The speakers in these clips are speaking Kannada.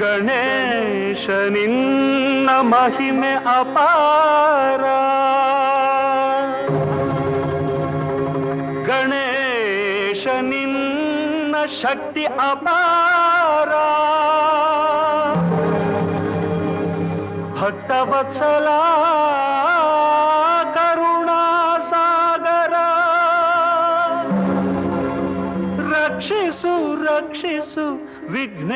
ಗಣೇಶ ನಿನ್ನ ಮಹಿಮೆ ಅಪಾರ, ಗಣೇಶ ನಿನ್ನ ಶಕ್ತಿ ಅಪಾರ, ಭಕ್ತವತ್ಸಲ ಕರುಣಾಸಾಗರ, ರಕ್ಷಿಸು ರಕ್ಷಿಸು ವಿಘ್ನೇಶ್ವರ.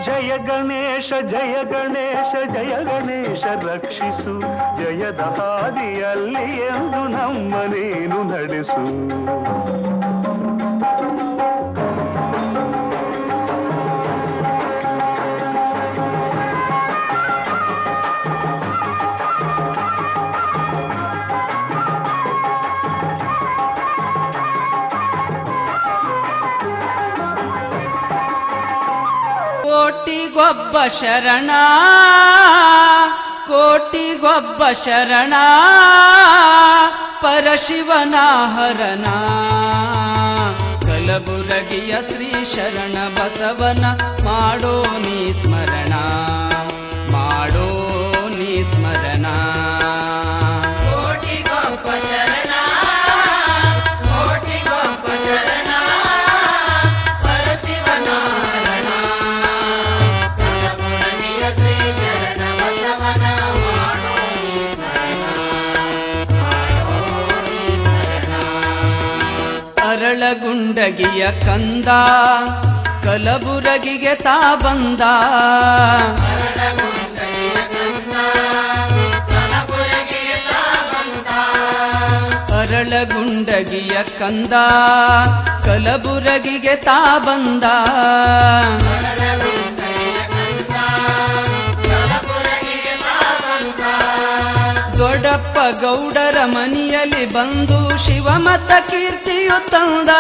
ಜಯ ಗಣೇಶ ಜಯ ಗಣೇಶ ಜಯ ಗಣೇಶ ರಕ್ಷಿಸು, ಜಯದ ಹಾದಿಯಲ್ಲಿ ಎಂದು ನಮ್ಮ ನೀನು ನಡೆಸು. ಕೋಟಿಗೊಬ್ಬ ಶರಣ, ಕೋಟಿಗೊಬ್ಬ ಶರಣ, ಪರಶಿವನ ಹರಣ, ಕಲಬುರಗಿಯ ಶ್ರೀ ಶರಣ ಬಸವನ ಮಾಡೋ ನೀ ಸ್ಮರಣ, ಮಾಡೋ ನೀ ಸ್ಮರಣ. ಕೋಟಿಗೊಬ್ಬ ಶರಣ, ಕೋಟಿಗೊಬ್ಬ ಶರಣ, ಪರಶಿವನ ಹರಣ, ಕಲಬುರಗಿಯ ಶ್ರೀ ಶರಣ ಬಸವನ ಮಾಡೋ ನೀ ಸ್ಮರಣ, ಮಾಡೋ ನೀ ಸ್ಮರಣ. ಅರಳಗುಂಡಗಿಯ ಕಂದ ಕಲಬುರಗಿಗೆ ತಾ ಬಂದ, ಅರಳಗುಂಡಗಿಯ ಕಂದ ಕಲಬುರಗಿಗೆ ತಾ ಬಂದ, ದೊಡ್ಡಪ್ಪ ಗೌಡರ ಮನೆಯಲ್ಲಿ ಬಂದು ಶಿವಮತ ಕೀರ್ತಿಯು ತಂದ,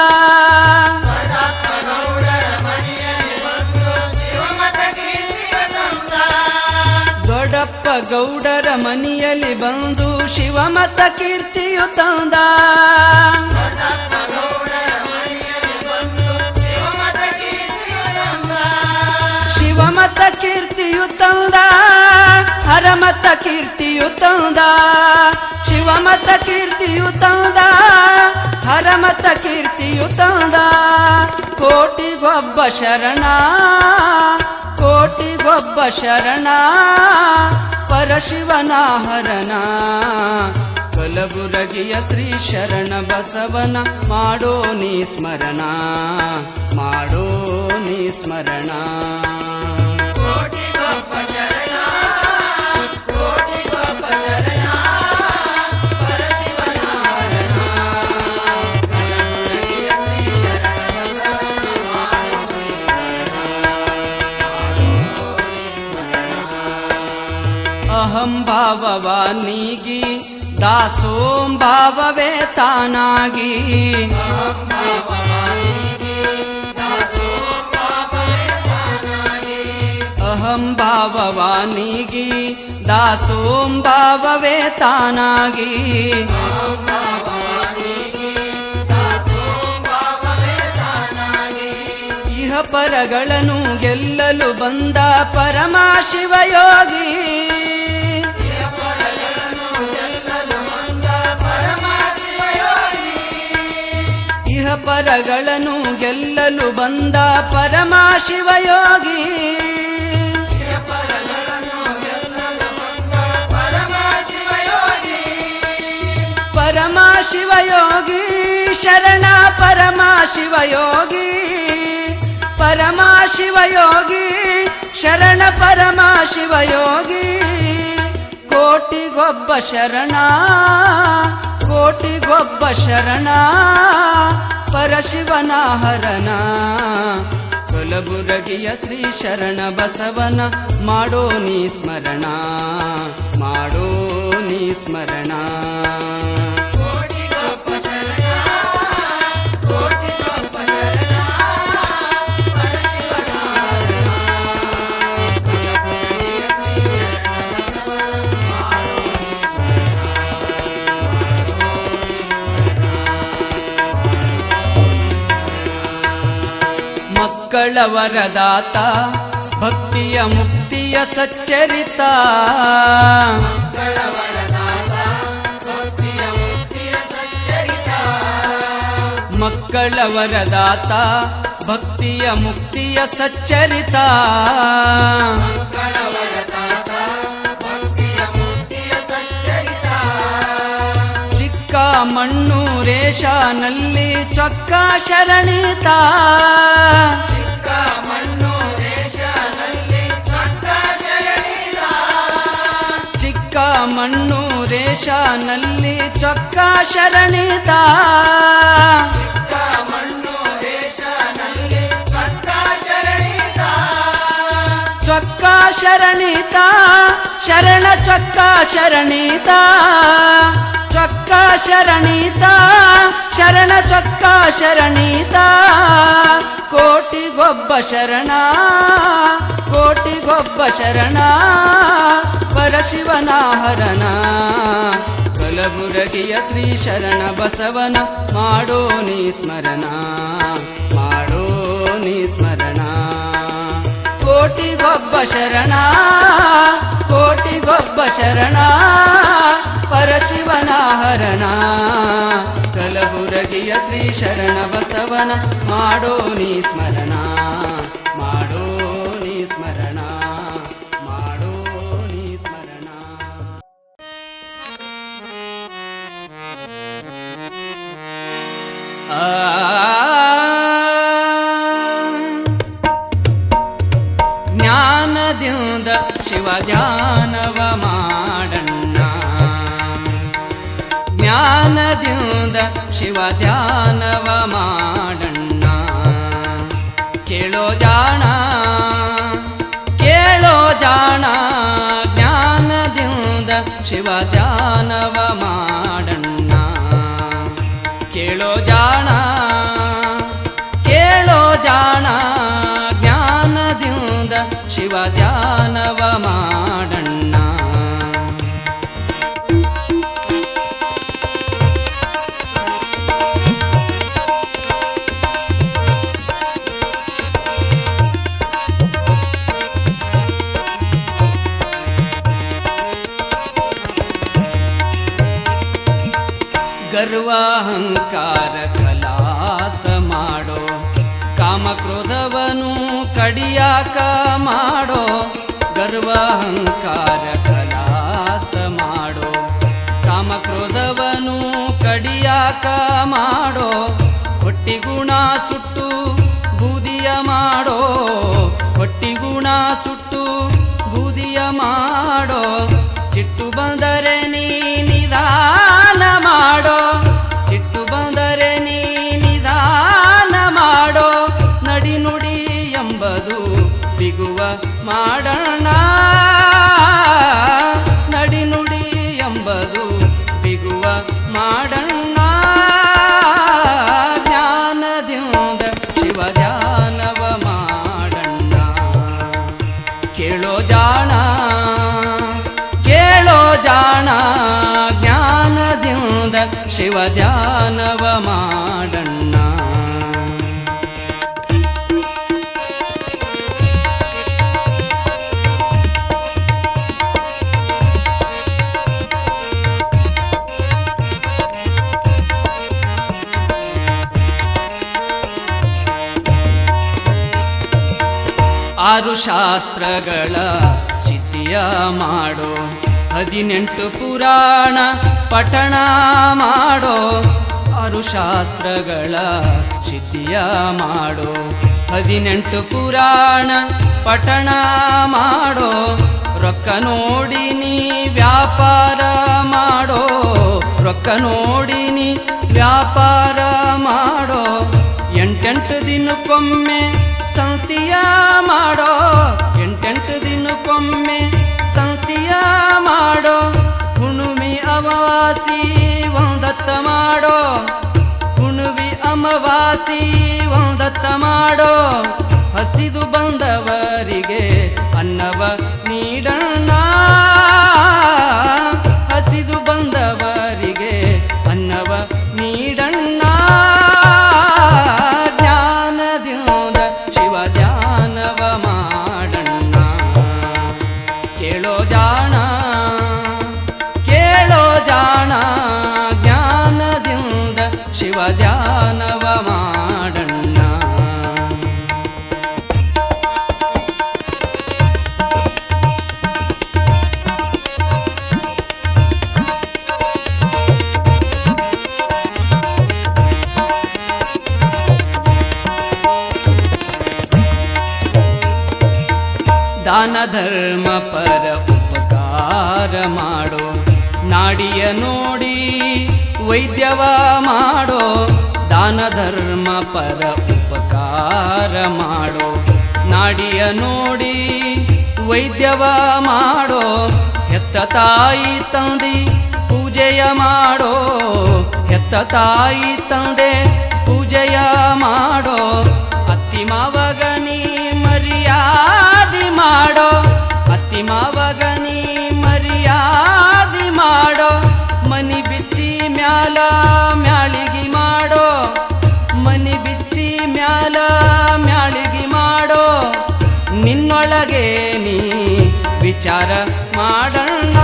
ದೊಡ್ಡಪ್ಪ ಗೌಡರ ಮನೆಯಲ್ಲಿ ಬಂದು ಶಿವಮತ ಕೀರ್ತಿಯು ತಂದ, ಶಿವಮತ ಕೀರ್ತಿಯು ತಂದ, ಹರಮತ ಕೀರ್ತಿಯು ತಂದ, ಶಿವಮತ ಕೀರ್ತಿಯು ತಂದ, ಹರಮತ ಕೀರ್ತಿಯು ತಂದ. ಕೋಟಿಗೊಬ್ಬ ಶರಣ, ಕೋಟಿಗೊಬ್ಬ ಶರಣ, ಪರಶಿವನ ಹರಣ, ಕಲಬುರಗಿಯ ಶ್ರೀ ಶರಣ ಬಸವನ ಮಾಡೋ ನೀ ಸ್ಮರಣ, ಮಾಡೋ ನೀ ಸ್ಮರಣ. ಕೋಟಿಗೊಬ್ಬ ಶರಣ, ಕೋಟಿಗೊಬ್ಬ ಶರಣ, ಪರಶಿವನ ಹರಣ, ಕಲಬುರಗಿಯ ಶ್ರೀ ಶರಣ ಬಸವನ ಮಾಡೋ ನೀ ಸ್ಮರಣ. ಅಹಂ ಭಾವವ ನೀಗಿ ದಾಸೋಂ ಭಾವವೇ ತಾನಾಗಿ, ಅಹಂ ಭಾವವ ನೀಗಿ ದಾಸೋಂ ಭಾವವೇ ತಾನಾಗಿ, ಇಹ ಪರಗಳನ್ನು ಗೆಲ್ಲಲು ಬಂದ ಪರಮ ಶಿವಯೋಗಿ, ಇಹ ಪರಗಳನ್ನು ಗೆಲ್ಲಲು ಬಂದ ಪರಮ ಶಿವಯೋಗಿ, ಪರಮ ಶಿವಯೋಗಿ ಶರಣ, ಪರಮ ಶಿವಯೋಗಿ, ಪರಮ ಶಿವಯೋಗಿ ಶರಣ, ಪರಮ ಶಿವಯೋಗಿ. ಕೋಟಿಗೊಬ್ಬ ಶರಣ, ಕೋಟಿಗೊಬ್ಬ ಶರಣ, ಪರಶಿವನ ಹರಣ, ಕಲಬುರಗಿಯ ಶ್ರೀ ಶರಣ ಬಸವನ ಮಾಡೋ ನೀ ಸ್ಮರಣ, ಮಾಡೋ ನೀ ಸ್ಮರಣ. ಕೋಟಿಗೊಬ್ಬ ಶರಣ, ಕೋಟಿಗೊಬ್ಬ ಶರಣ, ಪರಶಿವನ ಹರಣ, ಮಕ್ಕಳ ವರದಾತ ಭಕ್ತಿಯ ಮುಕ್ತಿಯ ಸಚ್ಚರಿತ ಮಕ್ಕಳ ವರದಾತ ಭಕ್ತಿಯ ಮುಕ್ತಿಯ ಸಚ್ಚರಿತ ಚಿಕ್ಕ ಮಣ್ಣೂರೇಶನಲ್ಲಿ ಚೊಕ್ಕ ಶರಣಿತ ಚಿಕ್ಕ ಮಣ್ಣೂರೇಶನಲ್ಲಿ ಚೊಕ್ಕ ಶರಣಿತ ಚೊಕ್ಕ ಶರಣಿತ ಶರಣ ಚೊಕ್ಕ ಶರಣಿತ ಚೊಕ್ಕ ಶರಣಿತ ಶರಣ ಚೊಕ್ಕ ಶರಣಿತ ಕೋಟಿಗೊಬ್ಬ ಶರಣ ಕೋಟಿಗೊಬ್ಬ ಶರಣ ಪರಶಿವನ ಹರಣ ಕಲಬುರಗಿಯ ಶ್ರೀ ಶರಣ ಬಸವನ ಮಾಡೋ ನೀ ಸ್ಮರಣ ಮಾಡೋ ನೀ ಸ್ಮರಣ ಕೋಟಿಗೊಬ್ಬ ಶರಣ ಕೋಟಿಗೊಬ್ಬ ಶರಣ ಪರಶಿವನ ಹರಣ ಕಲಬುರಗಿಯ ಶ್ರೀ ಶರಣ ಬಸವನ ಮಾಡೋ ನೀ ಸ್ಮರಣ ಮಾಡೋ ನೀ ಸ್ಮರಣ ಮಾಡೋ ನೀ ಸ್ಮರಣ. ಜ್ಞಾನದಿಂದ ಶಿವ ಧ್ಯಾನವ ಮಾಡಣ್ಣ ಜ್ಞಾನದಿಂದ ಶಿವ ಧ್ಯಾನವ ಮಾಡಣ್ಣ ಕೇಳೋ ಜಾಣ ಕೇಳೋ ಜಾಣ ಜ್ಞಾನದಿಂದ ಶಿವ ಧ್ಯಾನವ ಮಾಡಣ್ಣ ಕೇಳೋ ಜಾಣ ಕೇಳೋ ಜಾಣ ಜ್ಞಾನದಿಂದ ಶಿವ ಧ್ಯಾನವ ಮಾಡಣ್ಣ. ಗರ್ವಾಹಂಕಾರ ಕಲಾಸ ಮಾಡೋ ಕಾಮಕ್ರೋಧವನು ಕಡಿಯಾಕ ಮಾಡೋ ಗರ್ವಾಹಂಕಾರ ಕಲಾಸ ಮಾಡೋ ಕಾಮಕ್ರೋಧವನು ಕಡಿಯಾಕ ಮಾಡೋ ಹೊಟ್ಟಿಗುಣ ಸುಟ್ಟು ಬೂದಿಯ ಮಾಡೋ ಹೊಟ್ಟಿಗುಣ ಸುಟ್ಟು ಬೂದಿಯ ಮಾಡೋ ಸಿಟ್ಟು ಬಂದರೆ ನೀ ನಿಧಾನ ಮಾಡೋ ಸಿಟ್ಟು ಬಂದರೆ ನೀ ನಿಧಾನ ಮಾಡೋ ನಡಿ ನುಡಿ ಎಂಬುದು ಬಿಗುವ ಮಾಡಣ್ಣ ನಡಿ ನುಡಿ ಎಂಬುದು ಬಿಗುವ ಮಾಡಣ್ಣ ಜ್ಞಾನದಿಂದ ಶಿವ ಧ್ಯಾನವ ಮಾಡಣ್ಣ ಕೇಳೋ ಜಾಣ ಕೇಳೋ ಜಾಣ ಜ್ಞಾನದಿಂದ ಶಿವ ಧ್ಯಾನವ ಮಾಡಣ್ಣ. ಆರು ಶಾಸ್ತ್ರಗಳ ಸಿದ್ಧಿಯ ಮಾಡೋ 18 ಪುರಾಣ ಪಠಣ ಮಾಡೋ ಆರು ಶಾಸ್ತ್ರಗಳ ಸಿದ್ಧಿಯ ಮಾಡೋ 18 ಪುರಾಣ ಪಠಣ ಮಾಡೋ ರೊಕ್ಕ ನೋಡಿ ನೀ ವ್ಯಾಪಾರ ಮಾಡೋ ರೊಕ್ಕ ನೋಡಿ ನೀ ವ್ಯಾಪಾರ ಮಾಡೋ 8 ದಿನಕ್ಕೊಮ್ಮೆ ಸಂತಿಯ ಮಾಡೋ 8 ದಿನಕ್ಕೊಮ್ಮೆ ಸಂತಿಯ ಮಾಡೋ ಹುಣ್ಣಿಮೆ ಅಮಾವಾಸಿ ಒಂದತ್ತ ಮಾಡೋ ಹುಣ್ಣಿಮೆ ಅಮಾವಾಸಿ ಒಂದತ್ತ ಮಾಡೋ ಹಸಿದು ಬಂದವರಿಗೆ ಅನ್ನವ ನೀಡಣ್ಣ ಹಸಿದು ಬಂದವರಿಗೆ ಅನ್ನವ ನೀಡಣ್ಣ ಜ್ಞಾನದಿಂದ ಶಿವ ಧ್ಯಾನ ದಾನ ಧರ್ಮ ಪರ ಉಪಕಾರ ಮಾಡೋ, ನಾಡಿಯ ನೋಡಿ ವೈದ್ಯವ ಮಾಡೋ, ದಾನ ಧರ್ಮ ಪರ ಉಪಕಾರ ಮಾಡೋ, ನಾಡಿಯ ನೋಡಿ ವೈದ್ಯವ ಮಾಡೋ, ಹೆತ್ತ ತಾಯಿ ತಂದೆ ಪೂಜೆಯ ಮಾಡೋ, ಹೆತ್ತ ತಾಯಿ ತಂದೆ ಪೂಜೆಯ ಮಾಡೋ, ಅತ್ತಿ ಮಾವಗನಿ ಮರ್ಯಾದೆ ಮಾಡೋ, ಅತ್ತಿ ಮಾವಗನಿ ಮರ್ಯಾದೆ ಮಾಡೋ, ಮನಿ ಬಿಚ್ಚಿ ಮ್ಯಾಲ ಮ್ಯಾಳಿಗಿ ಮಾಡೋ, ಮನಿ ಬಿಚ್ಚಿ ಮ್ಯಾಲ ಮ್ಯಾಳಿಗಿ ಮಾಡೋ, ನಿನ್ನೊಳಗೆ ನೀ ವಿಚಾರ ಮಾಡಣ್ಣ,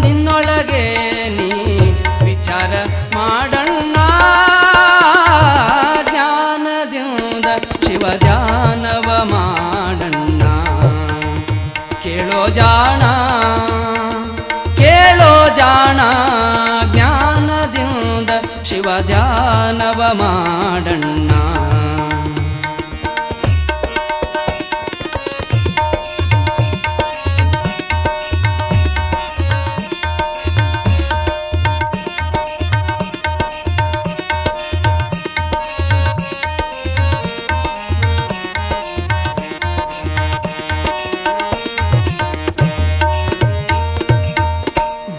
ನಿನ್ನೊಳಗೆ ನೀ ವಿಚಾರ ಮಾಡಣ್ಣ, ಜ್ಞಾನದಿಂದ ಶಿವ ಧ್ಯಾನವ ಮಾಡಣ್ಣ, ಕೇಳೋ ಜಾಣ ಕೇಳೋ ಜಾಣ, ಜ್ಞಾನದಿಂದ ಶಿವ ಧ್ಯಾನವ ಮಾಡಣ್ಣ.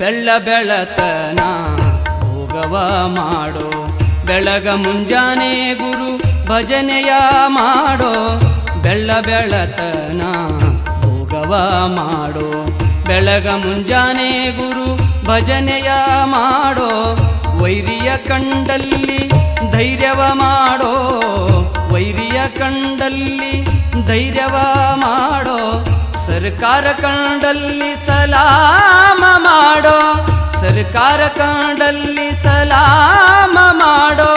ಬೆಳ್ಳ ಬೆಳತನ ಭೋಗವ ಮಾಡೋ, ಬೆಳಗ ಮುಂಜಾನೆ ಗುರು ಭಜನೆಯ ಮಾಡೋ, ಬೆಳ್ಳ ಬೆಳತನ ಭೋಗವ ಮಾಡೋ, ಬೆಳಗ ಮುಂಜಾನೆ ಗುರು ಭಜನೆಯ ಮಾಡೋ, ವೈರಿಯ ಕಂಡಲ್ಲಿ ಧೈರ್ಯವ ಮಾಡೋ, ವೈರಿಯ ಕಂಡಲ್ಲಿ ಧೈರ್ಯವ ಮಾಡೋ, ಸರ್ಕಾರ ಕಂಡಲ್ಲಿ ಸಲಾಮ ಮಾಡೋ, ಸರ್ಕಾರ ಕಂಡಲ್ಲಿ ಸಲಾಮ ಮಾಡೋ,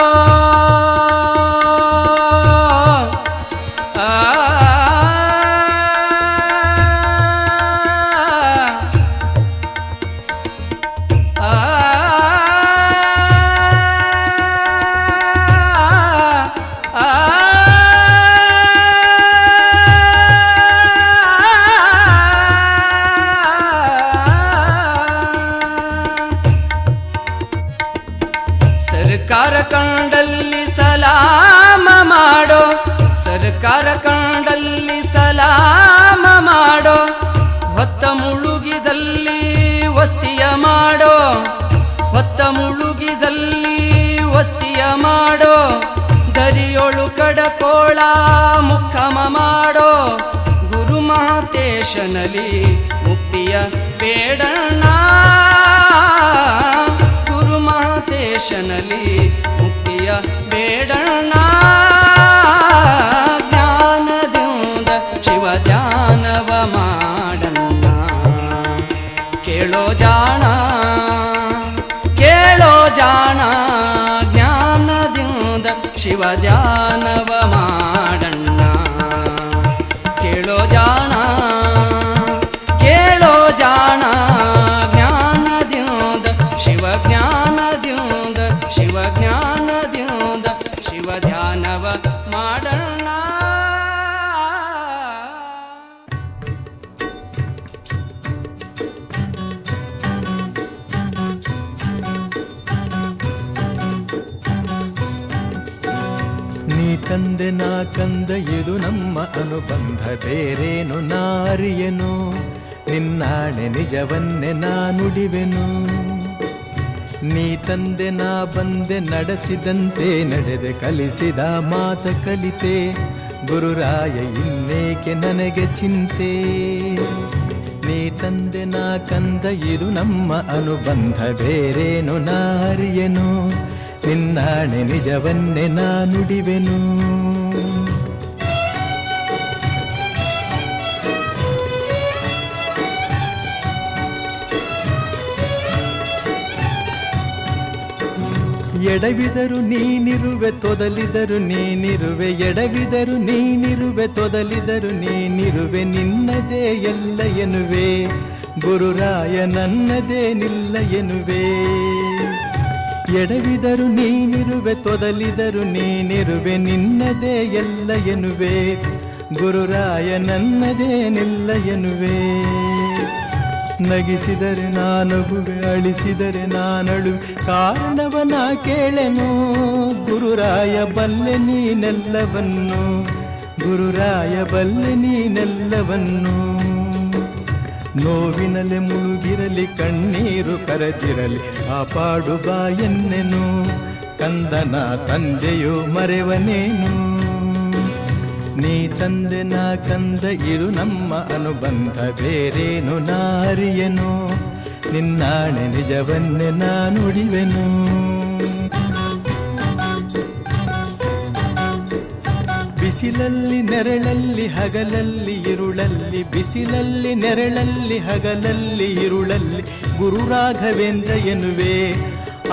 ಸರ್ಕಾರ ಕಂಡಲ್ಲಿ ಸಲಾಮ ಮಾಡೋ, ಸರ್ಕಾರ ಕಂಡಲ್ಲಿ ಸಲಾಮ ಮಾಡೋ, ಹೊತ್ತ ಮುಳುಗಿದಲ್ಲಿ ವಸ್ತಿಯ ಮಾಡೋ, ಹೊತ್ತ ಮುಳುಗಿದಲ್ಲಿ ವಸ್ತಿಯ ಮಾಡೋ, ದರಿಯೊಳು ಕಡಕೋಳ ಮುಖಮ ಮಾಡೋ, ಗುರು ಮಹಾಂತೇಶನಲ್ಲಿ ಮುಕ್ತಿಯ ಬೇಡಣ್ಣ, ಗುರು ಮಹಾಂತೇಶನಲ್ಲಿ ಮುಕ್ತಿಯ ಬೇಡಣ್ಣ, ಜ್ಞಾನದಿಂದ ಶಿವ ಧ್ಯಾನವ ಮಾಡಣ್ಣ, ಕೇಳೋ ಜಾಣ ಕೇಳೋ ಜಾಣ, ಜ್ಞಾನದಿಂದ ಶಿವ ಧ್ಯಾನವ ಮಾಡಣ್ಣ, ಕೇಳೋ ಜಾಣ ಕೇಳೋ ಜಾಣ, ಜ್ಞಾನದಿಂದ ಶಿವ ಜ್ಞಾನದಿಂದ ಶಿವ ಜ್ಞಾನದಿಂದ ಶಿವ ಧ್ಯಾನವ ಮಾಡಣ್ಣ. ನೀ ತಂದೆ ನಾ ಕಂದ ಇದು ನಮ್ಮ ಅನುಬಂಧ, ಬೇರೇನು ನಾರಿಯನು, ನಿನ್ನಾಣೆ ನಿಜವನ್ನೇ ನಾ ನುಡಿವೆನು. ನೀ ತಂದೆ ನಾ ಬಂದೆ ನಡೆಸಿದಂತೆ ನಡೆದೆ, ಕಲಿಸಿದ ಮಾತ ಕಲಿತೆ, ಗುರುರಾಯ ಇನ್ನೇಕೆ ನನಗೆ ಚಿಂತೆ. ನೀ ತಂದೆ ನಾ ಕಂದ ಇದು ನಮ್ಮ ಅನುಬಂಧ, ಬೇರೇನು ನಾರಿಯನು, ನಿನ್ನಾಣೆ ನಿಜವನ್ನೇ ನಾ ನುಡಿವೆನು. ಎಡವಿದರು ನೀನಿರುವೆ ತೊದಲಿದರು ನೀನಿರುವೆ, ಎಡವಿದರು ನೀನಿರುವೆ ತೊದಲಿದರು ನೀನಿರುವೆ, ನಿನ್ನದೇ ಎಲ್ಲ ಎನ್ನುವೆ, ಗುರುರಾಯ ನನ್ನದೇ ನಿಲ್ಲ ಎನ್ನುವೆ. ಎಡವಿದರು ನೀನಿರುವೆ ತೊದಲಿದರು ನೀನಿರುವೆ, ನಿನ್ನದೇ ಎಲ್ಲ ಎನ್ನುವೆ, ಗುರುರಾಯ ನನ್ನದೇನಿಲ್ಲ ಎನ್ನುವೆ. ನಗಿಸಿದರೆ ನಾನಗುವೆ, ಅಳಿಸಿದರೆ ನಾನಳುವೆ, ಕಾರಣವನ ಕೇಳೆನು. ಗುರುರಾಯ ಬಲ್ಲೆ ನೀನೆಲ್ಲವನ್ನು, ಗುರುರಾಯ ಬಲ್ಲೆ ನೀನೆಲ್ಲವನ್ನು. ನೋವಿನಲೆ ಮುಳುಗಿರಲಿ, ಕಣ್ಣೀರು ಕರದಿರಲಿ, ಕಾಪಾಡು ಬಾ ಎನ್ನೆನು. ಕಂದನ ತಂದೆಯು ಮರೆವನೇನು, ನೀ ತಂದೆ ನಾ ಕಂದ, ಇರು ನಮ್ಮ ಅನುಬಂಧ, ಬೇರೇನು ನಾರಿಯನು. ನಿನ್ನಾಣೆ ನಿಜವನ್ನೇ ನಾ ನುಡಿವೆನು. ಬಿಸಿಲಲ್ಲಿ ನೆರಳಲ್ಲಿ ಹಗಲಲ್ಲಿ ಇರುಳಲ್ಲಿ, ಬಿಸಿಲಲ್ಲಿ ನೆರಳಲ್ಲಿ ಹಗಲಲ್ಲಿ ಇರುಳಲ್ಲಿ, ಗುರು ರಾಘವೇಂದ್ರ ಎನ್ನುವೆ.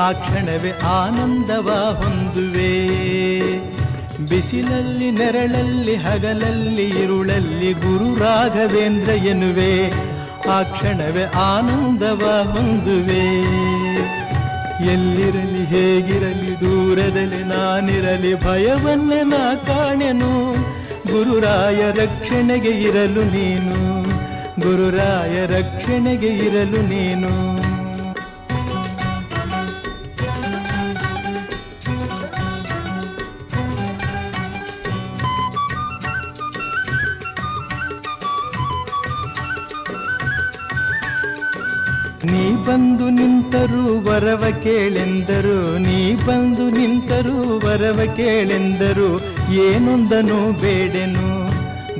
ಆ ಕ್ಷಣವೇ ಆನಂದವ ಹೊಂದುವೆ. ಬಿಸಿಲಲ್ಲಿ ನೆರಳಲ್ಲಿ ಹಗಲಲ್ಲಿ ಇರುಳಲ್ಲಿ, ಗುರು ರಾಘವೇಂದ್ರ ಎನ್ನುವೆ. ಆ ಕ್ಷಣವೇ ಆನಂದವ ಹೊಂದುವೆ. ಎಲ್ಲಿರಲಿ ಹೇಗಿರಲಿ ದೂರದಲ್ಲಿ ನಾನಿರಲಿ, ಭಯವನ್ನೇ ನಾ ಕಾಣೆನು. ಗುರುರಾಯ ರಕ್ಷಣೆಗೆ ಇರಲು ನೀನು, ಗುರುರಾಯ ರಕ್ಷಣೆಗೆ ಇರಲು ನೀನು. ನೀ ಬಂದು ನಿಂತರೂ ವರವ ಕೇಳೆಂದರು, ನೀ ಬಂದು ನಿಂತರೂ ವರವ ಕೇಳೆಂದರು, ಏನೊಂದನು ಬೇಡೆನು.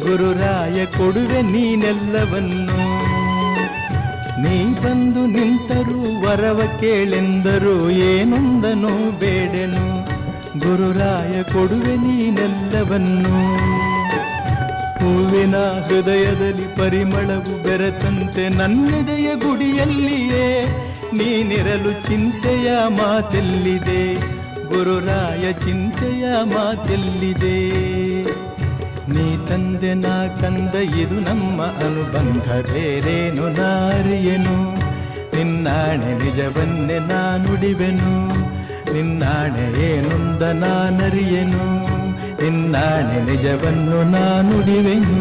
ಗುರುರಾಯ ಕೊಡುವೆ ನೀನೆಲ್ಲವನ್ನು. ನೀ ಬಂದು ನಿಂತರೂ ವರವ ಕೇಳೆಂದರು, ಏನೊಂದನು ಬೇಡೆನು. ಗುರುರಾಯ ಕೊಡುವೆ ನೀನೆಲ್ಲವನ್ನು. ಹೂವಿನ ಹೃದಯದಲ್ಲಿ ಪರಿಮಳವು ಬೆರೆತಂತೆ ನನ್ನೆದೆಯ ಗುಡಿಯಲ್ಲಿಯೇ ನೀನಿರಲು ಚಿಂತೆಯ ಮಾತೆಲ್ಲಿದೆ. ಗುರುರಾಯ ಚಿಂತೆಯ ಮಾತೆಲ್ಲಿದೆ. ನೀ ತಂದೆ ನಾ ಕಂದ, ಇದು ನಮ್ಮ ಅನುಬಂಧ, ಬೇರೇನು ನಾರಿಯನು. ನಿನ್ನಾಣೆ ನಿಜವನ್ನೇ ನಾ ನುಡಿವೆನು, ನಿನ್ನಾಣೆ ಏನೊಂದ ನಾನರಿಯೆನು. ನಿನ್ನಾಣೆ ನಿಜವನ್ನು ನಾ ನುಡಿವೆನು.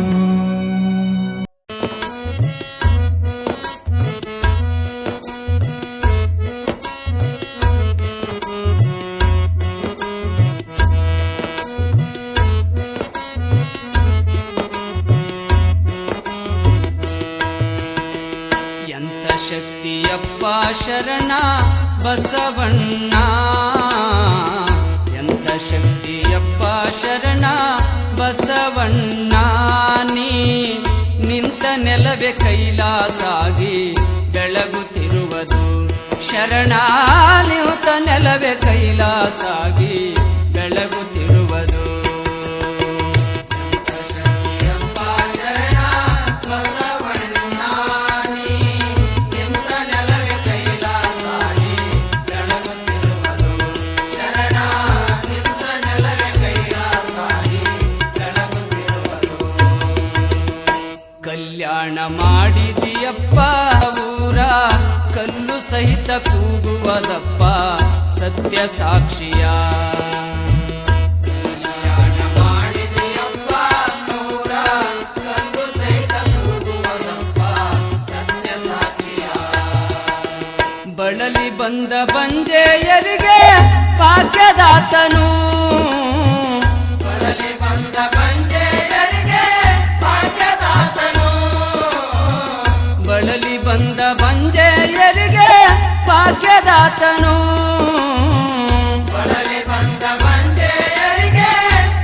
ಎಂತ ಶಕ್ತಿಯಪ್ಪ ಶರಣ ಬಸವಣ್ಣ, ಎಂತ ಶಕ್ತಿಯಪ್ಪ ಶರಣ ಬಸವಣ್ಣ. ನೀ ನಿಂತ ನೆಲವೇ ಕೈಲಾಸಾಗಿ ಬೆಳಗುತ್ತಿರುವುದು. ಶರಣ ನಿಂತ ನೆಲವೇ ಕೈಲಾಸಾಗಿ ಬೆಳಗುತ್ತಿರುವುದು. ಕಲ್ಯಾಣ ಮಾಡಿದಿಯಪ್ಪ ಊರ, ಕಲ್ಲು ಸಹಿತ ಕೂಗುವದಪ್ಪ ಸತ್ಯ ಸಾಕ್ಷಿಯ. ಕಲ್ಯಾಣ ಮಾಡಿದಿಯಪ್ಪ ಊರ, ಕಲ್ಲು ಸಹಿತ ಕೂಗುವದಪ್ಪ ಸತ್ಯ ಸಾಕ್ಷಿಯ. ಬಳಲಿ ಬಂದ ಬಂಜೆಯರಿಗೆ ಭಾಗ್ಯದಾತನು, ಬಳಲಿ ಬಂದ ಬಂಜೆಯರಿಗೆ ಭಾಗ್ಯದಾತನು. ಬಳಲಿ ಬಂದ ಬಂಜೆಯರಿಗೆ ಭಾಗ್ಯದಾತನು, ಬಳಲಿ ಬಂದ ಬಂಜೆಯರಿಗೆ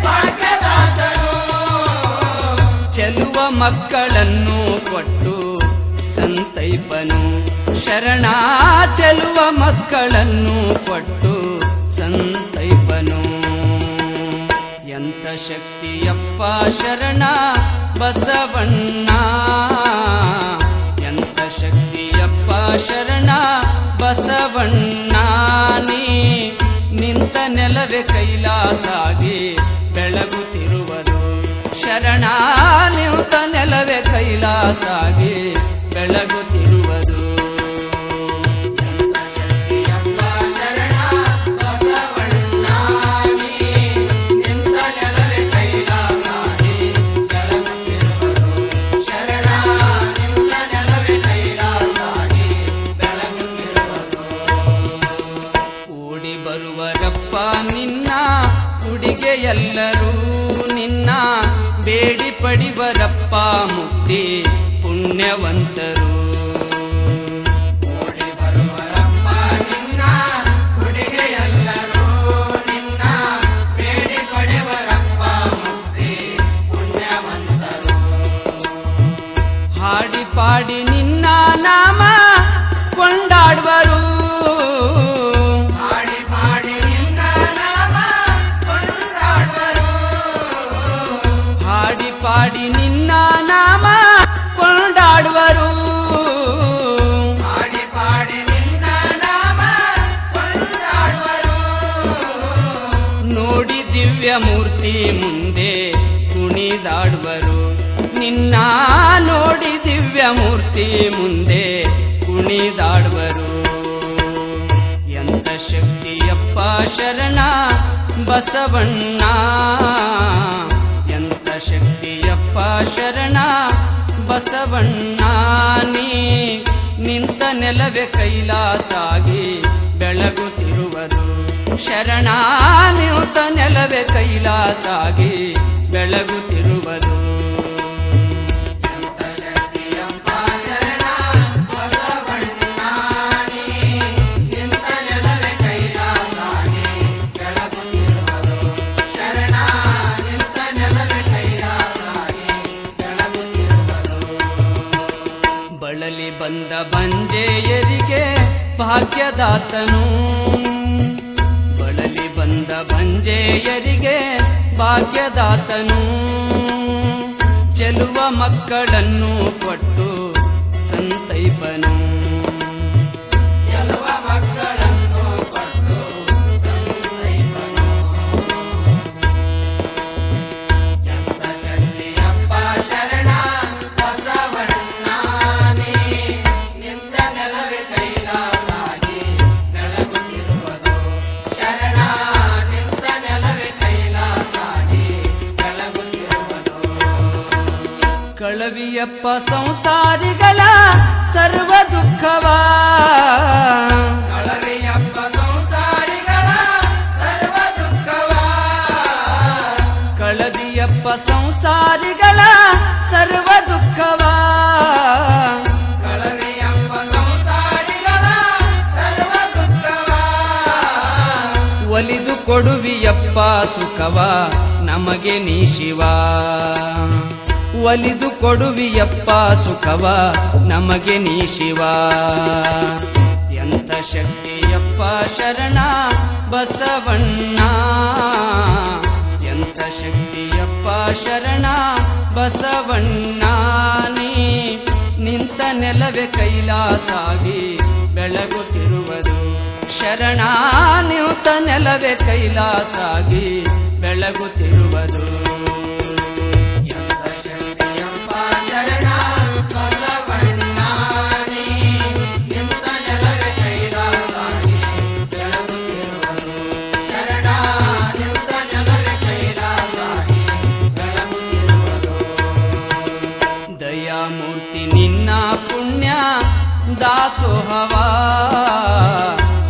ಭಾಗ್ಯದಾತನು. ಚೆಲುವ ಮಕ್ಕಳನ್ನು ಕೊಟ್ಟು ಸಂತೈಪನು. ಶರಣ ಚೆಲುವ ಮಕ್ಕಳನ್ನು ಕೊಟ್ಟು ಸಂತೈಪನು. ಎಂತ ಶಕ್ತಿಯಪ್ಪ ಶರಣ ಬಸವಣ್ಣ, ಎಂತ ಶಕ್ತಿಯಪ್ಪ ಶರಣ ಬಸವಣ್ಣ. ನೀ ನಿಂತ ನೆಲವೇ ಕೈಲಾಸಾಗಿ ಬೆಳಗುತ್ತಿರುವುದು. ಶರಣ ನಿಂತ ನೆಲವೇ ಕೈಲಾಸಾಗಿ ಬೆಳಗುತ್ತಿರುವುದು. ಬೇಡಿ ಪಡಿವರಪ್ಪ ಮುಕ್ತಿ ಪುಣ್ಯವಂತರು. ಓಡಿ ಬರುವರಪ್ಪ ನಿನ್ನ ಗುಡಿಗೆ ಎಲ್ಲರೂ, ನಿನ್ನ ಬೇಡಿ ಪಡೆವರಪ್ಪ ಮುಕ್ತಿ ಪುಣ್ಯವಂತರು. ಹಾಡಿ ಪಾಡಿ ನಿನ್ನ ನಾಮ ಕೊಂಡಾಡುವರು, ಹಾಡಿ ಪಾಡಿ ನಿನ್ನ ನಾಮ ಕೊಂಡಾಡುವರು. ಹಾಡಿ ಪಾಡಿ ನಿನ್ನ ನಾಮ ಕೊಂಡಾಡುವರು. ಹಾಡಿ ಪಾಡಿ ನಿನ್ನ ನಾಮ ಕೊಂಡಾಡುವರು. ನೋಡಿ ದಿವ್ಯ ಮೂರ್ತಿ ಮುಂದೆ ಕುಣಿದಾಡುವರು, ನಿನ್ನ ನೋಡಿ ದಿವ್ಯ ಮೂರ್ತಿ ಮುಂದೆ ಕುಣಿದಾಡುವರು. ಎಂತ ಶಕ್ತಿಯಪ್ಪ ಶರಣ ಬಸವಣ್ಣ, ಎಂತ ಶಕ್ತಿಯಪ್ಪ ಶರಣ ಬಸವಣ್ಣ. ನೀ ನಿಂತ ನೆಲವೇ ಕೈಲಾಸಾಗಿ ಬೆಳಗುತ್ತಿರುವುದು, ಶರಣ ನಿಂತ ನೆಲವೇ ಕೈಲಾಸಾಗಿ ಬೆಳಗುತ್ತಿರುವುದು. ಎಂತ ಶಕ್ತಿಯಪ್ಪ ಶರಣ ಬಸವಣ್ಣ, ನೀ ನಿಂತ ನೆಲವೇ ಕೈಲಾಸಾಗಿ ಬೆಳಗುತ್ತಿರುವುದು, ಶರಣ ನಿಂತ ನೆಲವೇ ಕೈಲಾಸಾಗಿ ಬೆಳಗುತ್ತಿರುವುದು. ಬಳಲಿ ಬಂದ ಬಂಜೆಯರಿಗೆ ಭಾಗ್ಯದಾತನು, ಬಳಲಿ ಬಂದ ಬಂಜೆಯರಿಗೆ ಭಾಗ್ಯದಾತನು. ಚೆಲುವ ಮಕ್ಕಳನ್ನು ಕೊಟ್ಟು ಸಂತೈಪನು, ಚೆಲುವ ಮಕ್ಕಳನ್ನು ಕೊಟ್ಟು ಸಂತೈಪನು. ಎಂತ ಶಕ್ತಿಯಪ್ಪ ಶರಣ ಬಸವಣ್ಣ, ನೀ ನಿಂತ ನೆಲವೇ ಕೈಲಾಸಾಗಿ ಬೆಳಗುತ್ತಿರುವುದು, ಶರಣ ನಿಂತ ನೆಲವೇ ಕೈಲಾಸಾಗಿ ಬೆಳಗುತ್ತಿರುವುದು. ಕಳವಿಯಪ್ಪ ಸಂಸಾರಿಗಳ ಸರ್ವ ದುಃಖವ, ಕಳವಿಯಪ್ಪ ಸಂಸಾರಿಗಳ ಸರ್ವ ದುಃಖವ, ಕಳವಿಯಪ್ಪ ಸಂಸಾರಿಗಳ ಸರ್ವ ದುಃಖವ. ಕಳವಿಯಪ್ಪ ಸಂಸಾರಿಗಳ ಸರ್ವ ದುಃಖವ. ಒಲಿದು ಕೊಡುವಿಯಪ್ಪ ಸುಖವ ನಮಗೆ ನೀ ಶಿವ, ಒಲಿದು ಕೊಡುವಿಯಪ್ಪ ಸುಖವ ನಮಗೆ ನೀ ಶಿವ. ಎಂತ ಶಕ್ತಿಯಪ್ಪ ಶರಣ ಬಸವಣ್ಣ, ಎಂತ ಶಕ್ತಿಯಪ್ಪ ಶರಣ ಬಸವಣ್ಣ. ನೀ ನಿಂತ ನೆಲವೇ ಕೈಲಾಸಾಗಿ ಬೆಳಗುತ್ತಿರುವುದು, ಶರಣ ನಿಂತ ನೆಲವೇ ಕೈಲಾಸಾಗಿ ಬೆಳಗುತ್ತಿರುವುದು. ಎಂತ ಶಕ್ತಿಯಪ್ಪ ಶರಣ ಬಸವಣ್ಣ, ನೀ ನಿಂತ ನೆಲವೇ ಕೈಲಾಸಾಗಿ ಬೆಳಗುತ್ತಿರುವುದು, ಶರಣ ನಿಂತ ನೆಲವೇ ಕೈಲಾಸಾಗಿ ಬೆಳಗುತ್ತಿರುವುದು. ದಯಾಮೂರ್ತಿ ನಿನ್ನ ಪುಣ್ಯ ದಾಸೋಹವ,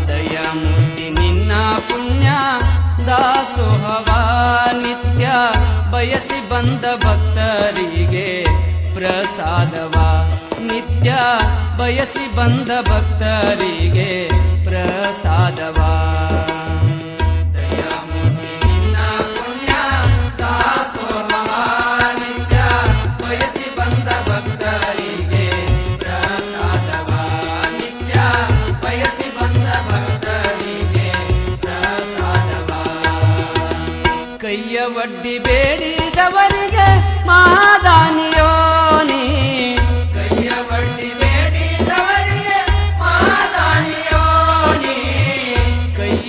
ದಯಾಮೂರ್ತಿ ನಿನ್ನ ಪುಣ್ಯ ದಾಸೋಹವ. ನಿತ್ಯ ಬಯಸಿ ಬಂದ ಭಕ್ತರಿಗೆ ಪ್ರಸಾದವ, ನಿತ್ಯ ಬಯಸಿ ಬಂದ ಭಕ್ತರಿಗೆ ಪ್ರಸಾದವ. ದಯಾಮೂರ್ತಿ ನಿನ್ನ ಪುಣ್ಯ ದಾಸೋಹವ, ನಿತ್ಯ ಬಯಸಿ ಬಂದ ಭಕ್ತರಿಗೆ ಪ್ರಸಾದವ, ನಿತ್ಯ ಬಯಸಿ ಬಂದ ಭಕ್ತರಿಗೆ ಪ್ರಸಾದವ. ಕೈಯ ಒಡ್ಡಿ ಬೇಡಿದವರಿಗೆ ಮಾದಾನಿಯೋ ನೀ, ಕೈಯ ಬಡ್ಡಿ ಬೇಡಿದವರಿಗೆ ಮಾದಾನಿಯೋ ನೀ, ಕೈಯ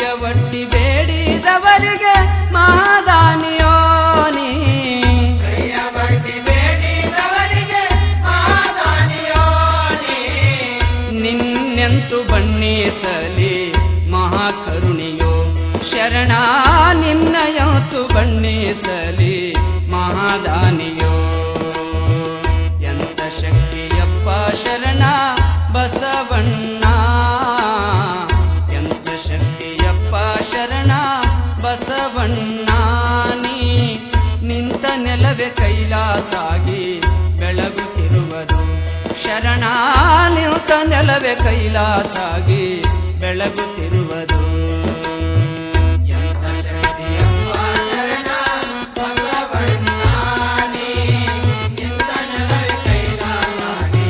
ಕೈಲಾಸಾಗಿ ಬೆಳಗುತ್ತಿರುವುದು. ಶರಣ ನಿಂತ ನೆಲವೇ ಕೈಲಾಸಾಗಿ ಬೆಳಗುತ್ತಿರುವುದು. ಎಂಥ ಶಕ್ತಿಯಪ್ಪ ಶರಣ ಬಸವಣ್ಣ ನೀ, ನಿಂತ ನೆಲವೇ ಕೈಲಾಸಾಗಿ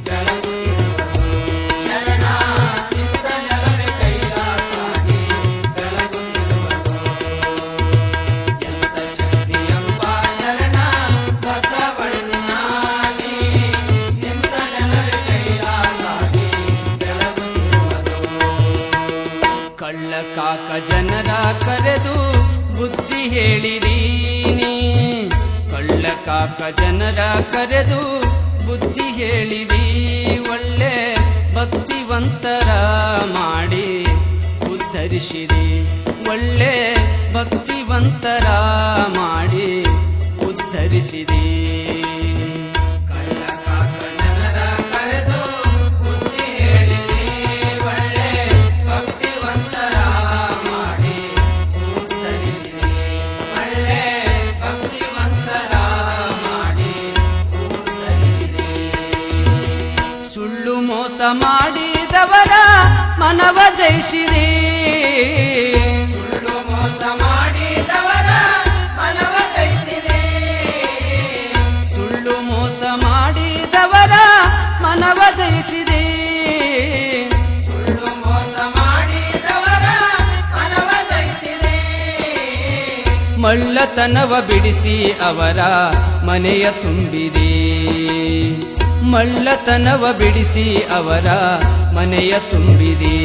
ಬೆಳಗುತ್ತಿರುವುದು. ಶರಣ ನಿಂತ ನೆಲವೇ ಕೈಲಾಸಾಗಿ ಬೆಳಗುತ್ತಿರುವುದು. ಎಂಥ ಶಕ್ತಿಯಪ್ಪ ಶರಣ ಬಸವಣ್ಣ ನೀ, ನಿಂತ ನೆಲವೇ ಕೈಲಾಸಾಗಿ ಬೆಳಗುತ್ತಿರುವುದು. ಕಳ್ಳ ಕಾಕ ಜನರ ಕರೆದು ಬುದ್ಧಿ ಹೇಳಿರಿ ನೀ, ಕಳ್ಳ ಕಾಕ ಜನರ ಕರೆದು ಬುದ್ಧಿ ಹೇಳಿರಿ. ಒಳ್ಳೆ ಭಕ್ತಿವಂತರ ಮಾಡಿ ಉದ್ಧರಿಸಿರಿ. ಒಳ್ಳೆ ಭಕ್ತಿವಂತರ ಮಾಡಿ ಉದ್ಧರಿಸಿರಿ. ಕಳ್ಳ ಕಾಕ ಜನರ ಕರೆದು ಬುದ್ಧಿ ಹೇಳಿರಿ. ಒಳ್ಳೆ ಭಕ್ತಿವಂತರ ಮಾಡಿ ಉದ್ಧರಿಸಿರಿ. ಒಳ್ಳೆ ಭಕ್ತಿವಂತರ ಮಾಡಿ ಉದ್ಧರಿಸಿರಿ. ಸುಳ್ಳು ಮೋಸ ಮಾಡಿದವರ ಮನವ ಜಯಿಸಿರಿ. ಸುಳ್ಳು ಮೋಸ ಮಾಡಿದವರ ಮನವ ಜಯಿಸಿರಿ. ಸುಳ್ಳು ಮೋಸ ಮಾಡಿದವರ ಮನವ ಜಯಿಸಿರಿ. ಸುಳ್ಳು ಮೋಸ ಮಾಡಿದವರ ಮನವ ಜಯಿಸಿರಿ. ಮಳ್ಳತನವ ಬಿಡಿಸಿ ಅವರ ಮನೆಯ ತುಂಬಿರಿ. ಮಳ್ಳತನವ ಬಿಡಿಸಿ ಅವರ ಮನೆಯ ತುಂಬಿರಿ.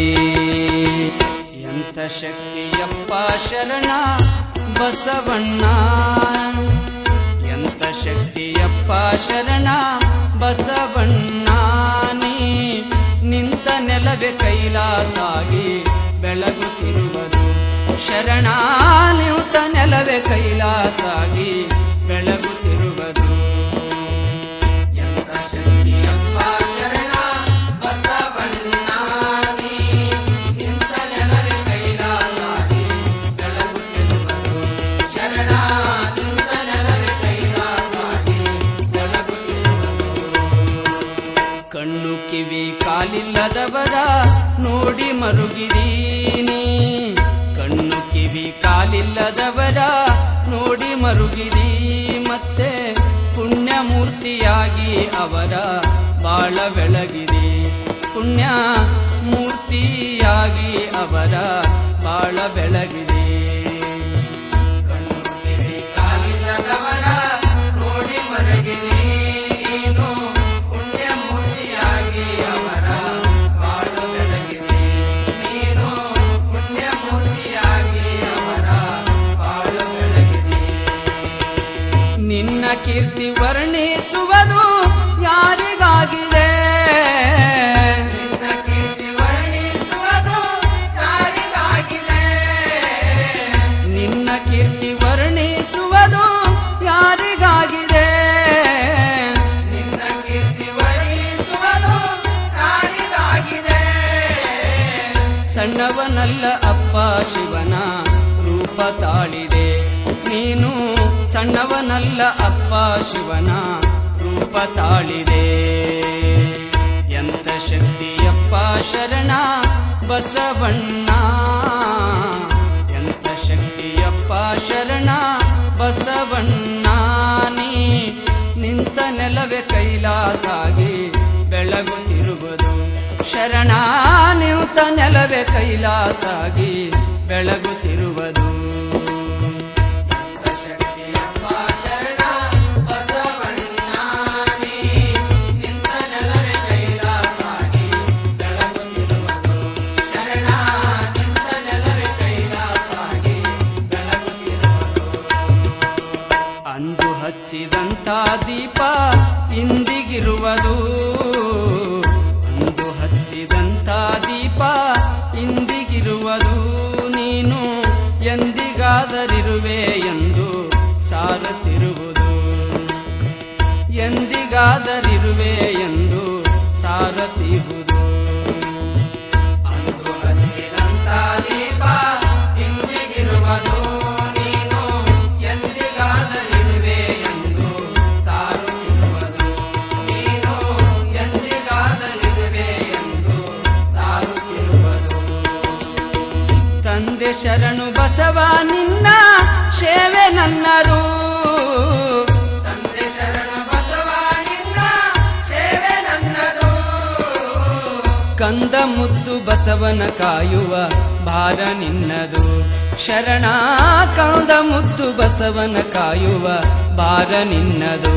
ಎಂಥ ಶಕ್ತಿಯಪ್ಪ ಶರಣ ಬಸವಣ್ಣ, ಎಂಥ ಶಕ್ತಿಯಪ್ಪ ಶರಣ ಬಸವಣ್ಣ ನೀ, ನಿಂತ ನೆಲವೇ ಕೈಲಾಸಾಗಿ ಬೆಳಗುತ್ತಿರುವುದು. ಶರಣ ನಿಂತ ನೆಲವೇ ಕೈಲಾಸಾಗಿ ಬೆಳಗುತ್ತಿರುವುದು. ಎಂಥ ಶಕ್ತಿಯಪ್ಪ ಶರಣ ಬಸವಣ್ಣ ನೀ, ನಿಂತ ನೆಲವೇ ಕೈಲಾಸಾಗಿ ಬೆಳಗುತ್ತಿರುವುದು. ಶರಣ ನಿಂತ ನೆಲವೇ ಕೈಲಾಸಾಗಿ ಬೆಳಗುತ್ತಿರುವುದು. ಕಣ್ಣು ಕಿವಿ ಕಾಲಿಲ್ಲದವರ ನೋಡಿ ಮರುಗಿರಿ ನೀ, ಕಣ್ಣು ಕಿವಿ ಕಾಲಿಲ್ಲದವರ ನೋಡಿ ಮರುಗಿರಿ. ಮತ್ತೆ ಪುಣ್ಯ ಮೂರ್ತಿಯಾಗಿ ಅವರ ಬಾಳ ಬೆಳಗಿರಿ. ಪುಣ್ಯ ಮೂರ್ತಿಯಾಗಿ ಅವರ ಬಾಳ ಬೆಳಗಿರಿ. ಕಣ್ಣು ಕಿವಿ ಕಾಲಿಲ್ಲದವರ ನೋಡಿ ಮರುಗಿರಿ. ನೀನು ಪುಣ್ಯ ಮೂರ್ತಿಯಾಗಿ ಅವರ ಬಾಳ ಬೆಳಗಿರಿ. ನೀನು ಪುಣ್ಯ ಮೂರ್ತಿಯಾಗಿ ಅವರ ಬಾಳ ಬೆಳಗಿರಿ. ನಿನ್ನ ಕೀರ್ತಿ ವರ್ಣಿಸುವುದು ಯಾರಿಗಾಗಿದೆ? ನಿನ್ನ ಕೀರ್ತಿ ವರ್ಣಿಸುವುದು ಯಾರಿಗಾಗಿದೆ? ನಿನ್ನ ಕೀರ್ತಿ ವರ್ಣಿಸುವುದು ಯಾರಿಗಾಗಿದೆ? ನಿನ್ನ ಕೀರ್ತಿ ವರ್ಣಿಸುವುದು ಯಾರಿಗಾಗಿದೆ? ಸಣ್ಣವನಲ್ಲ ಅಪ್ಪ ಶಿವನ ರೂಪ ತಾಳಿದೆ ನೀನು. ಸಣ್ಣವನಲ್ಲ ಅಪ್ಪ ಶಿವನ ರೂಪ ತಾಳಿದೆ. ಎಂಥ ಶಕ್ತಿಯಪ್ಪ ಶರಣ ಬಸವಣ್ಣ, ಎಂಥ ಶಕ್ತಿಯಪ್ಪ ಶರಣ ಬಸವಣ್ಣ ನೀ, ನಿಂತ ನೆಲವೇ ಕೈಲಾಸಾಗಿ ಬೆಳಗುತ್ತಿರುವುದು. ಶರಣ ನಿಂತ ನೆಲವೇ ಕೈಲಾಸಾಗಿ ಬೆಳಗುತ್ತಿರುವುದು. ಅಂದು ಹಚ್ಚಿದಂಥ ದೀಪ ಇಂದಿಗಿರುವುದು. ಅಂದು ಹಚ್ಚಿದಂಥ ದೀಪ ಇಂದಿಗಿರುವುದು. ನೀನು ಎಂದಿಗಾದರಿರುವೆ ಎಂದು ಸಾರುತ್ತಿರುವುದು. ಎಂದಿಗಾದರಿರುವೆ ಎಂದು ಸಾರತಿಹುದು. ಅಂದು ಹಚ್ಚಿದಂಥ ದೀಪ ಇಂದಿಗಿರುವುದು. ನೀನು ಎಂದಿಗಾದರಿರುವೆ ಎಂದು ತಂದೆ ಶರಣು ಬಸವ ನಿನ್ನ ಸೇವೆ ನನ್ನದು. ತಂದೆ ಶರಣ ಬಸವ ನಿನ್ನ ಸೇವೆ ನನ್ನದು. ಕಂದ ಮುದ್ದು ಬಸವನ ಕಾಯುವ ಭಾರ ನಿನ್ನದು. ಶರಣ ಕಂದ ಮುದ್ದು ಬಸವನ ಕಾಯುವ ಭಾರ ನಿನ್ನದು.